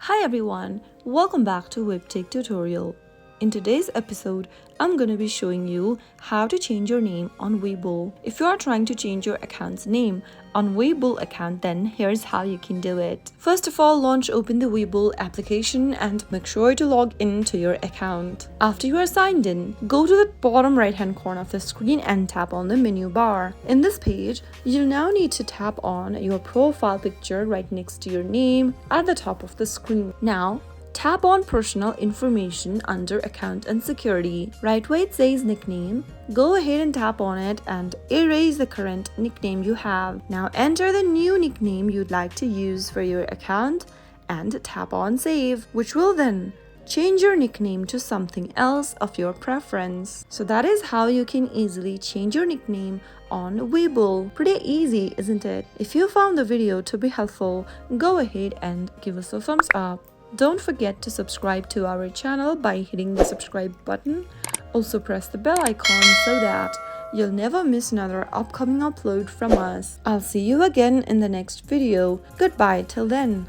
Hi everyone, welcome back to Webtech Tutorial. In today's episode, I'm gonna be showing you how to change your name on Webull. If you are trying to change your account's name on Webull account, then here's how you can do it. First of all, open the Webull application and make sure to log in to your account. After you are signed in, go to the bottom right hand corner of the screen and tap on the menu bar. In this page, you'll now need to tap on your profile picture right next to your name at the top of the screen. Now, tap on personal information under account and security. Right where it says nickname, go ahead and tap on it and erase the current nickname you have. Now enter the new nickname you'd like to use for your account and tap on save, which will then change your nickname to something else of your preference. So that is how you can easily change your nickname on Webull. Pretty easy, isn't it? If you found the video to be helpful, go ahead and give us a thumbs up. Don't forget to subscribe to our channel by hitting the subscribe button. Also press the bell icon so that you'll never miss another upcoming upload from us. I'll see you again in the next video. Goodbye till then.